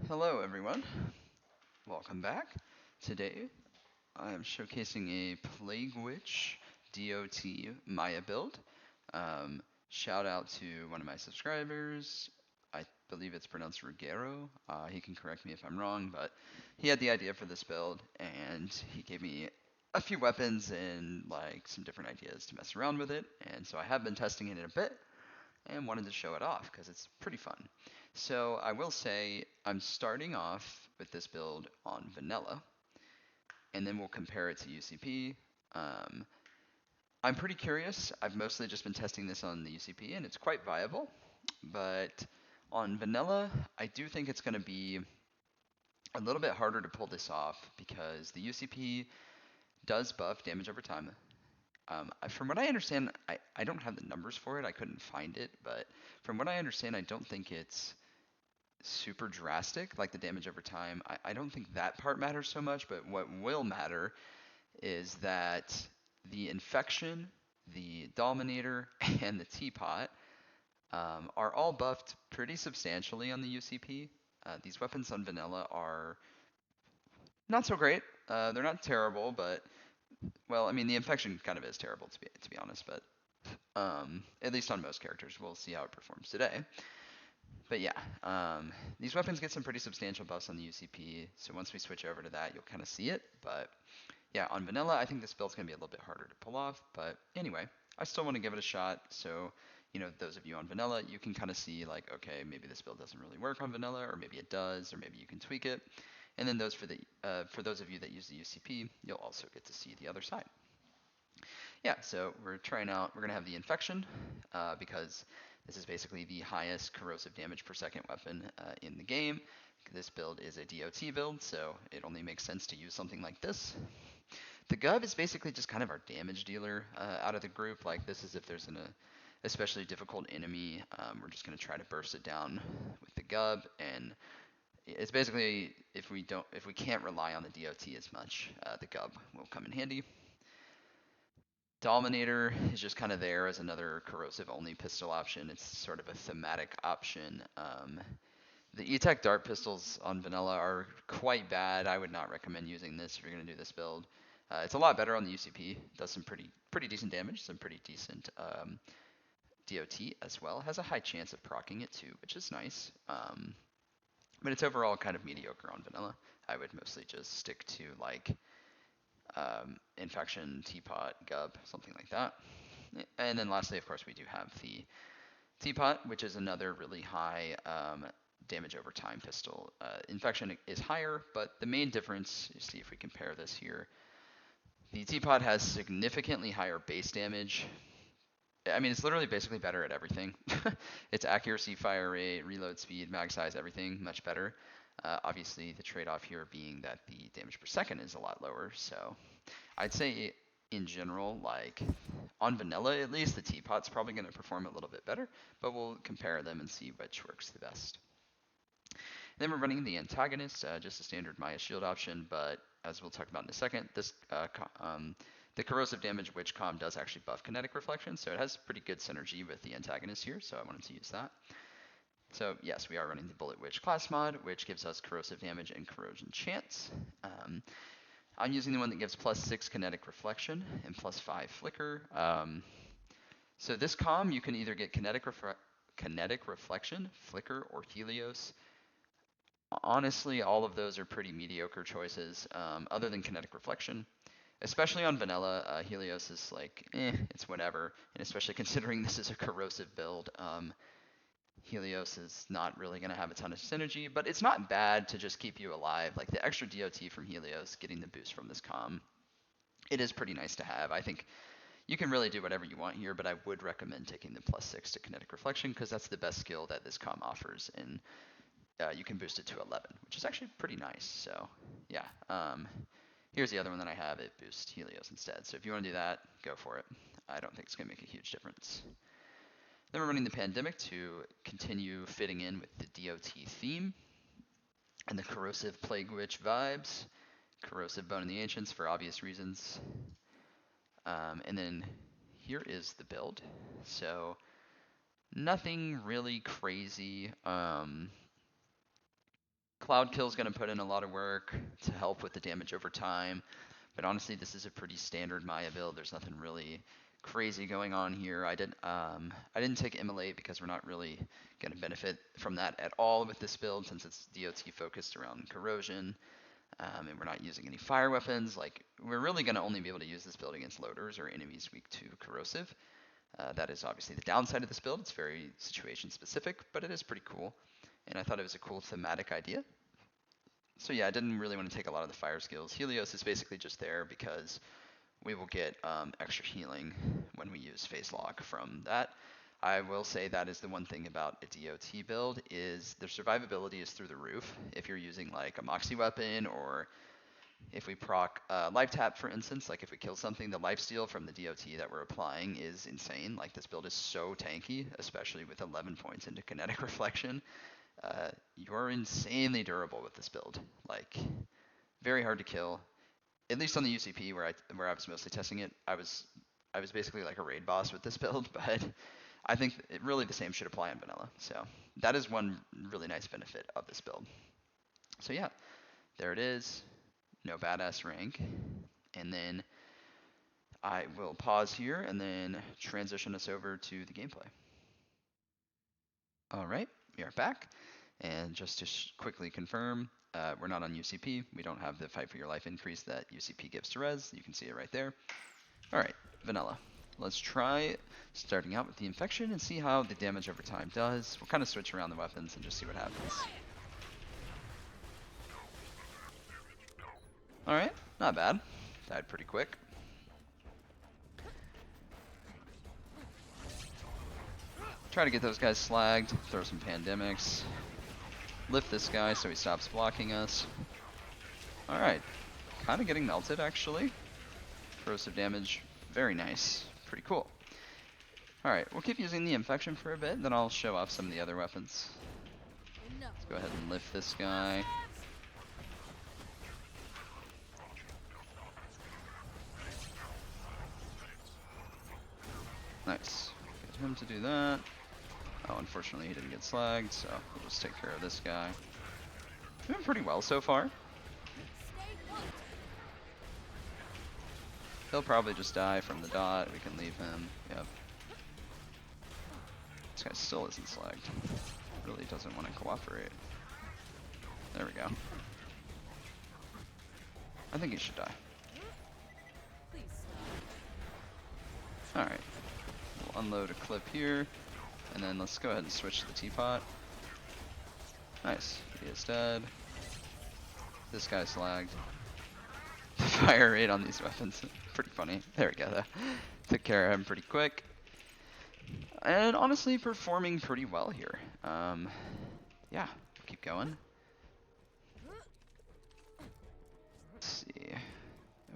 Hello everyone, welcome back. Today I am showcasing a Plague Witch DoT Maya build. Shout out to one of my subscribers, I believe it's pronounced Ruggiero. He can correct me if I'm wrong, but he had the idea for this build and he gave me a few weapons and like some different ideas to mess around with it, and so I have been testing it a bit and wanted to show it off because it's pretty fun. So I will say I'm starting off with this build on vanilla, and then we'll compare it to UCP. Um, I'm pretty curious. I've mostly just been testing this on the UCP, and it's quite viable. But on vanilla, I do think it's going to be a little bit harder to pull this off because the UCP does buff damage over time. From what I understand, I don't have the numbers for it. I couldn't find it, but from what I understand, I don't think it's super drastic, like the damage over time. I don't think that part matters so much, but what will matter is that the infection, the dominator, and the teapot are all buffed pretty substantially on the UCP. These weapons on vanilla are not so great. They're not terrible, but well, I mean the infection kind of is terrible to be honest, but at least on most characters. We'll see how it performs today. But yeah, these weapons get some pretty substantial buffs on the UCP, so once we switch over to that, you'll kind of see it. But yeah, on vanilla, I think this build's going to be a little bit harder to pull off. But anyway, I still want to give it a shot. So, those of you on vanilla, you can kind of see like, okay, maybe this build doesn't really work on vanilla, or maybe it does, or maybe you can tweak it. And then for those of you that use the UCP, you'll also get to see the other side. Yeah, so we're going to have the infection because this is basically the highest corrosive damage per second weapon in the game. This build is a DoT build, so it only makes sense to use something like this. The Gub is basically just kind of our damage dealer out of the group. Like this is if there's an especially difficult enemy, we're just going to try to burst it down with the Gub, and it's basically if we can't rely on the DoT as much, the Gub will come in handy. Dominator is just kind of there as another corrosive only pistol option. It's sort of a thematic option. The E-Tech dart pistols on vanilla are quite bad. I would not recommend using this if you're going to do this build. It's a lot better on the UCP. Does some pretty decent damage, some pretty decent DOT as well. Has a high chance of proccing it too, which is nice. But it's overall kind of mediocre on vanilla. I would mostly just stick to like infection, teapot, gub, something like that. And then lastly, of course, we do have the teapot, which is another really high damage over time pistol. Infection is higher, but the main difference, you see if we compare this here, the teapot has significantly higher base damage. I mean, it's literally basically better at everything. Its accuracy, fire rate, reload speed, mag size, everything much better. Obviously, the trade-off here being that the damage per second is a lot lower. So I'd say in general, like on vanilla at least, the teapot's probably going to perform a little bit better, but we'll compare them and see which works the best. Then we're running the antagonist, just a standard Maya shield option, but as we'll talk about in a second, this the corrosive damage witch comm does actually buff kinetic reflection, so it has pretty good synergy with the antagonist here, so I wanted to use that. So yes, we are running the Bullet Witch class mod, which gives us corrosive damage and corrosion chance. I'm using the one that gives +6 kinetic reflection and +5 flicker. So this comm, you can either get kinetic reflection, flicker, or Helios. Honestly, all of those are pretty mediocre choices, other than kinetic reflection. Especially on vanilla, Helios is like, it's whatever. And especially considering this is a corrosive build, Helios is not really going to have a ton of synergy, but it's not bad to just keep you alive. Like the extra DOT from Helios, getting the boost from this comm, it is pretty nice to have. I think you can really do whatever you want here, but I would recommend taking the +6 to kinetic reflection because that's the best skill that this comm offers, and you can boost it to 11, which is actually pretty nice. So yeah. Here's the other one that I have. It boosts Helios instead. So if you want to do that, go for it. I don't think it's going to make a huge difference. Then we're running the Pandemic to continue fitting in with the DOT theme and the corrosive Plague Witch vibes. Corrosive Bone in the Ancients for obvious reasons. And then here is the build. So nothing really crazy. Cloud Kill's going to put in a lot of work to help with the damage over time. But honestly, this is a pretty standard Maya build. There's nothing really crazy going on here. I didn't take Immolate because we're not really going to benefit from that at all with this build, since it's DoT focused around corrosion, and we're not using any fire weapons. Like, we're really going to only be able to use this build against loaders or enemies weak to corrosive. That is obviously the downside of this build. It's very situation specific, but it is pretty cool. And I thought it was a cool thematic idea. So yeah, I didn't really want to take a lot of the fire skills. Helios is basically just there because we will get extra healing when we use phase lock from that. I will say that is the one thing about a DoT build, is their survivability is through the roof. If you're using like a Moxie weapon, or if we proc life tap, for instance, like if we kill something, the lifesteal from the DoT that we're applying is insane. Like, this build is so tanky, especially with 11 points into kinetic reflection. You're insanely durable with this build. Like, very hard to kill. At least on the UCP where I was mostly testing it, I was basically like a raid boss with this build, but I think really the same should apply on vanilla. So that is one really nice benefit of this build. So yeah, there it is. No badass rank. And then I will pause here and then transition us over to the gameplay. All right, we are back. And just to quickly confirm, we're not on UCP. We don't have the fight for your life increase that UCP gives to res. You can see it right there. All right, vanilla. Let's try starting out with the infection and see how the damage over time does. We'll kind of switch around the weapons and just see what happens. All right, not bad. Died pretty quick. Try to get those guys slagged, throw some pandemics. Lift this guy so he stops blocking us. Alright, kind of getting melted actually. Corrosive damage, very nice, pretty cool. Alright, we'll keep using the infection for a bit, then I'll show off some of the other weapons. Let's go ahead and lift this guy. Nice, get him to do that. Oh, unfortunately he didn't get slagged, so we'll just take care of this guy. Doing pretty well so far. He'll probably just die from the DoT. We can leave him. Yep. This guy still isn't slagged. Really doesn't want to cooperate. There we go. I think he should die. Alright. We'll unload a clip here. And then let's go ahead and switch to the Teapot. Nice. He is dead. This guy's lagged. The fire rate on these weapons, pretty funny. There we go though. Took care of him pretty quick. And honestly, performing pretty well here. Yeah, keep going. Let's see.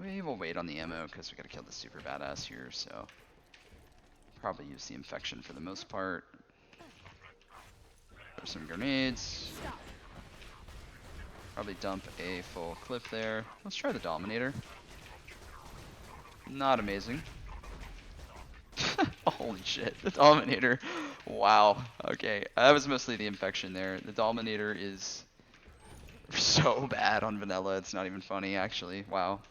We will wait on the ammo because we gotta kill the super badass here, so probably use the infection for the most part. Throw some grenades. Probably dump a full clip there. Let's try the Dominator. Not amazing. Holy shit, the Dominator. Wow, okay. That was mostly the infection there. The Dominator is so bad on vanilla, it's not even funny actually. Wow.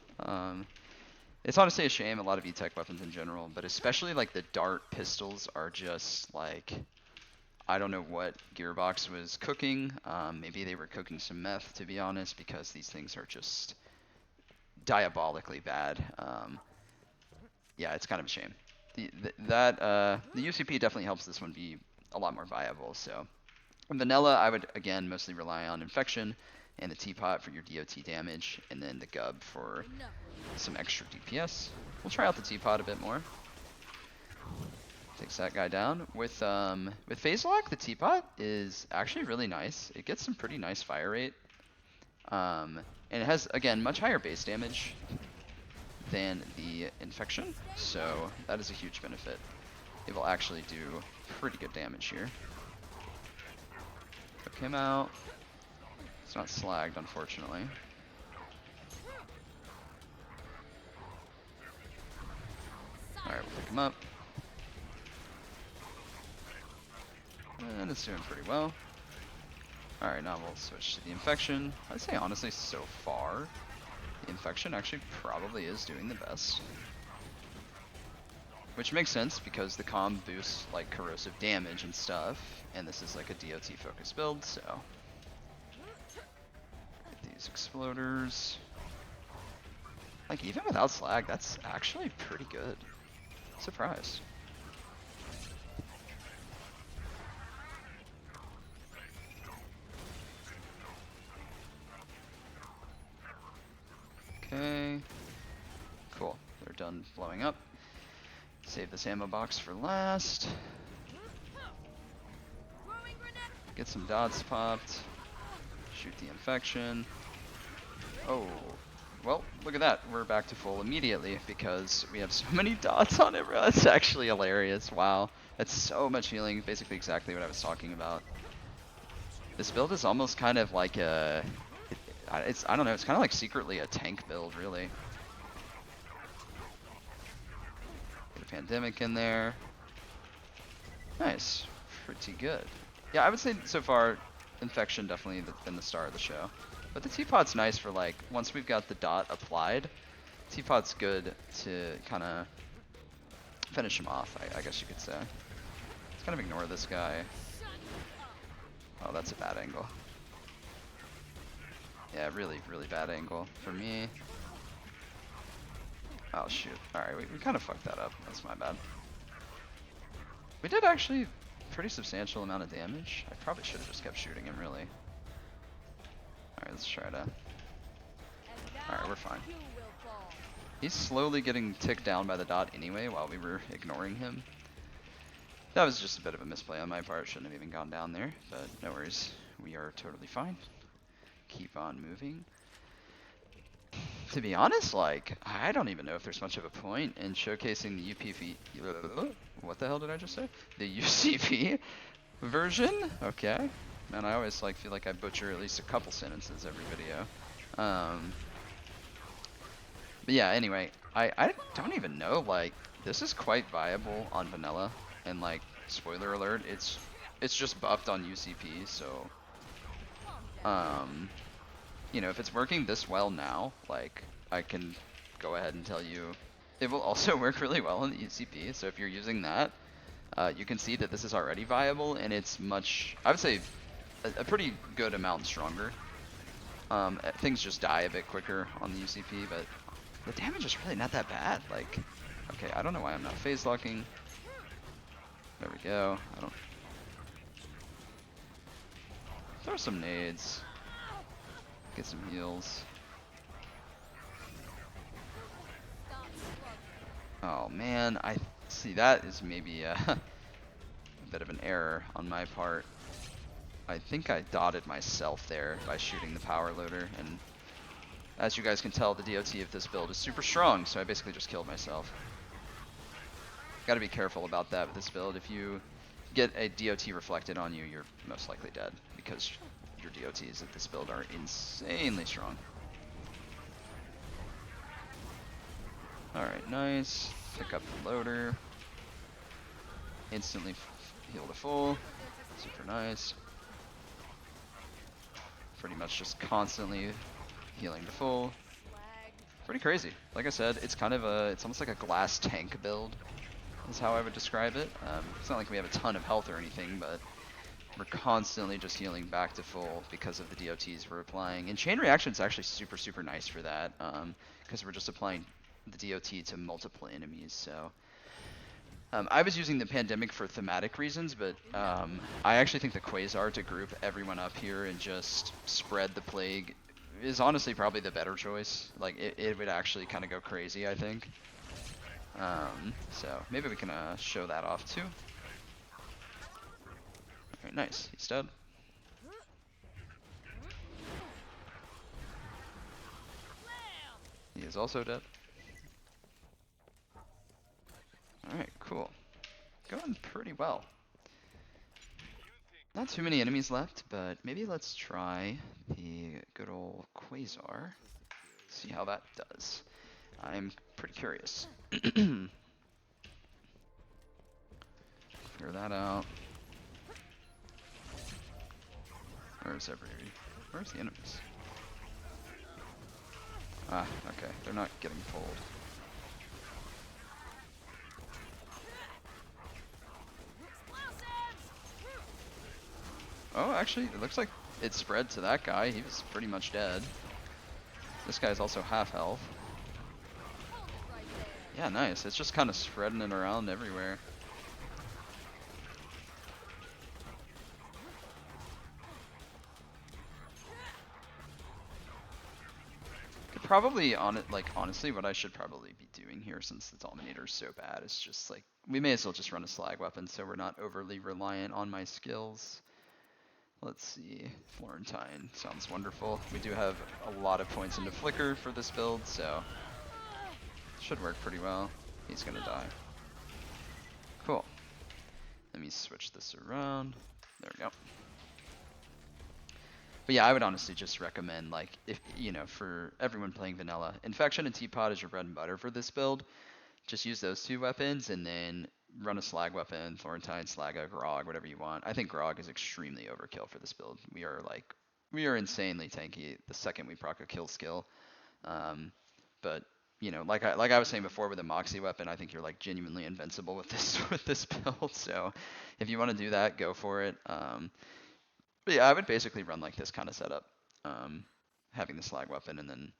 It's honestly a shame, a lot of E-Tech weapons in general, but especially like the dart pistols are just like, I don't know what Gearbox was cooking. Maybe they were cooking some meth, to be honest, because these things are just diabolically bad. Yeah, it's kind of a shame. The UCP definitely helps this one be a lot more viable. So in vanilla, I would again mostly rely on infection and the Teapot for your DoT damage, and then the Gub for some extra DPS. We'll try out the Teapot a bit more. Takes that guy down. With phase lock, the Teapot is actually really nice. It gets some pretty nice fire rate. And it has, again, much higher base damage than the infection, so that is a huge benefit. It will actually do pretty good damage here. Took him out. It's not slagged, unfortunately. Alright, we'll pick him up. And it's doing pretty well. Alright, now we'll switch to the infection. I'd say honestly so far, the infection actually probably is doing the best. Which makes sense because the comb boosts like corrosive damage and stuff, and this is like a DoT focused build, so. Get these exploders. Like even without slag, that's actually pretty good. Surprised. Okay. Cool. They're done blowing up. Save this ammo box for last. Get some dots popped. Shoot the infection. Oh. Well, look at that. We're back to full immediately because we have so many dots on it, bro. It's actually hilarious. Wow. That's so much healing. Basically exactly what I was talking about. This build is almost kind of like a... I don't know, it's kind of like secretly a tank build, really. Get a pandemic in there. Nice. Pretty good. Yeah, I would say so far, infection definitely been the star of the show. But the Teapot's nice for like, once we've got the dot applied, Teapot's good to kind of finish him off, I guess you could say. Let's kind of ignore this guy. Oh, that's a bad angle. Yeah, really, really bad angle for me. Oh, shoot. Alright, we kind of fucked that up. That's my bad. We did actually pretty substantial amount of damage. I probably should have just kept shooting him, really. Alright, let's try to... Alright, we're fine. He's slowly getting ticked down by the dot anyway while we were ignoring him. That was just a bit of a misplay on my part. Shouldn't have even gone down there, but no worries. We are totally fine. Keep on moving. To be honest, like, I don't even know if there's much of a point in showcasing the UPV... What the hell did I just say? The UCP version? Okay. Man, I always like feel like I butcher at least a couple sentences every video. But yeah, anyway, I don't even know, like, this is quite viable on vanilla, and like, spoiler alert, it's just buffed on UCP, so, you know, if it's working this well now, like, I can go ahead and tell you, it will also work really well in the UCP, so if you're using that, you can see that this is already viable, and it's much, I would say, a pretty good amount stronger. Things just die a bit quicker on the UCP, but the damage is really not that bad. Like, okay, I don't know why I'm not phase locking. There we go. I don't... Throw some nades. Get some heals. Oh man, I see that is maybe a bit of an error on my part. I think I dotted myself there by shooting the power loader, and as you guys can tell, the DoT of this build is super strong, so I basically just killed myself. Gotta be careful about that with this build. If you get a DoT reflected on you, you're most likely dead, because your DoTs of this build are insanely strong. Alright, nice. Pick up the loader. Instantly heal to full. Super nice. Pretty much just constantly healing to full. Pretty crazy. Like I said, it's kind of it's almost like a glass tank build, is how I would describe it. It's not like we have a ton of health or anything, but we're constantly just healing back to full because of the DoTs we're applying. And chain reaction is actually super, super nice for that, because we're just applying the DoT to multiple enemies. So I was using the pandemic for thematic reasons, but I actually think the Quasar to group everyone up here and just spread the plague is honestly probably the better choice. Like, it would actually kind of go crazy, I think. So maybe we can show that off too. Alright, nice. He's dead. He is also dead. Alright, cool. Going pretty well. Not too many enemies left, but maybe let's try the good old Quasar. See how that does. I'm pretty curious. Clear that out. Where's the enemies? Ah, okay, they're not getting pulled. Oh, actually, it looks like it spread to that guy. He was pretty much dead. This guy's also half health. Yeah, nice. It's just kind of spreading it around everywhere. Could probably honestly, what I should probably be doing here, since the Dominator is so bad, is just like, we may as well just run a slag weapon so we're not overly reliant on my skills. Let's see, Florentine sounds wonderful. We do have a lot of points into Flicker for this build, so should work pretty well. He's gonna die. Cool. Let me switch this around. There we go. But yeah, I would honestly just recommend, like, if for everyone playing vanilla, Infection and Teapot is your bread and butter for this build. Just use those two weapons and then run a slag weapon, Florentine, Slaga, Grog, whatever you want. I think Grog is extremely overkill for this build. We are insanely tanky the second we proc a kill skill. But like I was saying before with a Moxie weapon, I think you're like genuinely invincible with this build. So if you want to do that, go for it. But yeah, I would basically run like this kind of setup, having the slag weapon, and then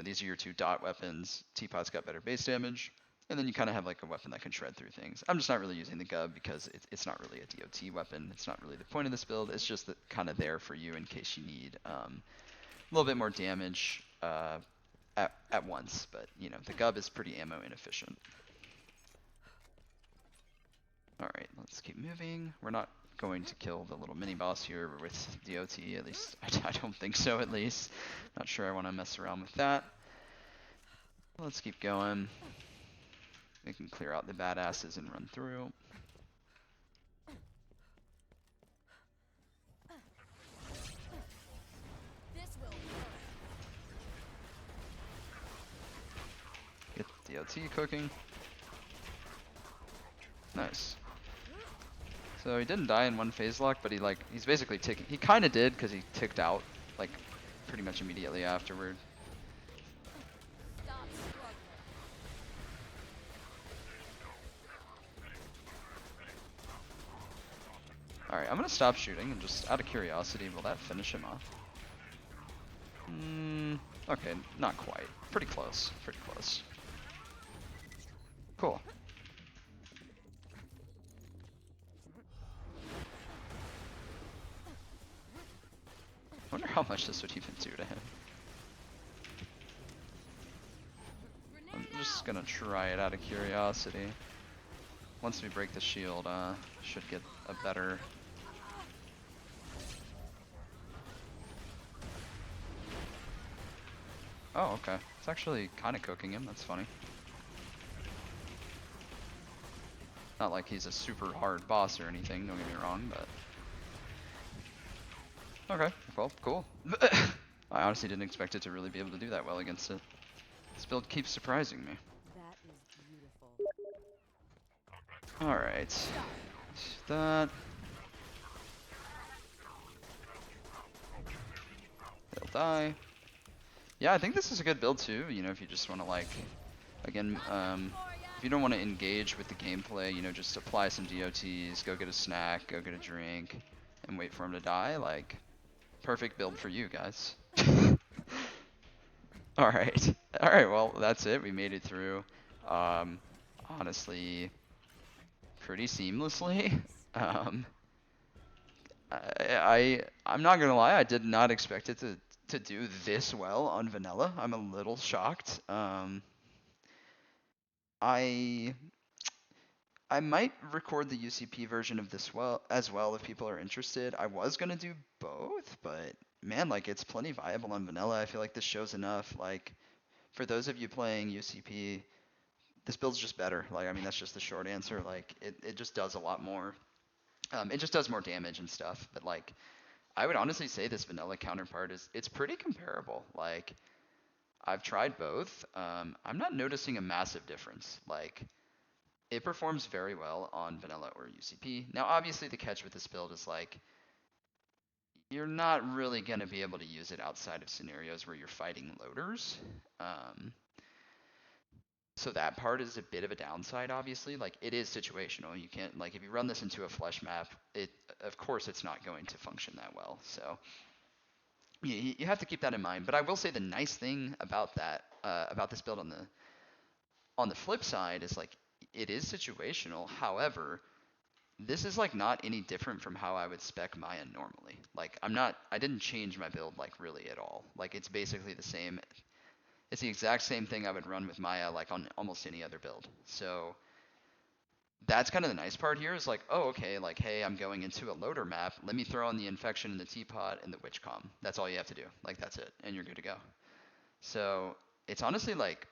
these are your two DoT weapons. Teapot's got better base damage, and then you kind of have like a weapon that can shred through things. I'm just not really using the Gub because it's not really a DoT weapon. It's not really the point of this build. It's just kind of there for you in case you need a little bit more damage at once. But the Gub is pretty ammo inefficient. All right, let's keep moving. We're not going to kill the little mini boss here with DoT, at least I don't think so, at least. Not sure I want to mess around with that. Let's keep going. We can clear out the badasses and run through. Get DoT cooking. Nice. So he didn't die in one phase lock, but he's basically ticking. He kind of did because he ticked out like pretty much immediately afterward. Alright, I'm gonna stop shooting and just out of curiosity, will that finish him off? Okay, not quite. Pretty close. Pretty close. Cool. I wonder how much this would even do to him. I'm just gonna try it out of curiosity. Once we break the shield, should get a better... Oh, okay. It's actually kind of cooking him. That's funny. Not like he's a super hard boss or anything, don't get me wrong, but... Okay, well, cool. I honestly didn't expect it to really be able to do that well against it. This build keeps surprising me. That is beautiful. Alright. That. They'll die. Yeah, I think this is a good build too, if you just want to again, if you don't want to engage with the gameplay, just apply some DOTs, go get a snack, go get a drink, and wait for him to die, perfect build for you guys. Alright. Alright, well, that's it. We made it through, honestly, pretty seamlessly. I'm not gonna lie, I did not expect it to do this well on vanilla. I'm a little shocked. I might record the UCP version of this as well if people are interested. I was gonna do both, but man, it's plenty viable on vanilla. I feel like this shows enough. For those of you playing UCP, this build's just better. I mean, that's just the short answer. It just does a lot more. It just does more damage and stuff. But I would honestly say this vanilla counterpart it's pretty comparable. I've tried both. I'm not noticing a massive difference. It performs very well on vanilla or UCP. Now, obviously, the catch with this build is you're not really going to be able to use it outside of scenarios where you're fighting loaders. Um, so that part is a bit of a downside, obviously. Like it is situational. You can't like if you run this into a flesh map, it of course it's not going to function that well. So you have to keep that in mind. But I will say the nice thing about that about this build on the flip side is like it is situational. However, this is like not any different from how I would spec Maya normally. Like I didn't change my build like really at all. Like it's basically the same. It's the exact same thing I would run with Maya like on almost any other build. So that's kind of the nice part here is like, oh, okay, like, hey, I'm going into a loader map. Let me throw in the infection and the teapot and the witch com. That's all you have to do. Like, that's it. And you're good to go. So it's honestly like,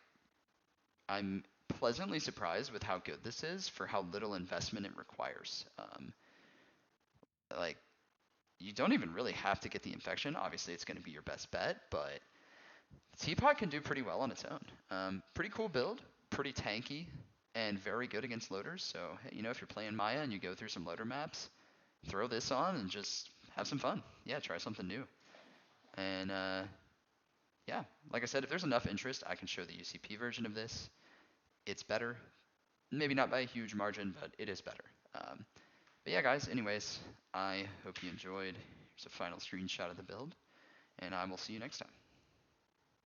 I'm pleasantly surprised with how good this is for how little investment it requires. Like, you don't even really have to get the infection. Obviously, it's going to be your best bet, but Teapot can do pretty well on its own. Pretty cool build, pretty tanky, and very good against loaders. So, you know, if you're playing Maya and you go through some loader maps, throw this on and just have some fun. Yeah, try something new. And yeah, like I said, if there's enough interest, I can show the UCP version of this. It's better. Maybe not by a huge margin, but it is better. Um, but yeah, guys, anyways, I hope you enjoyed. Here's a final screenshot of the build, and I will see you next time.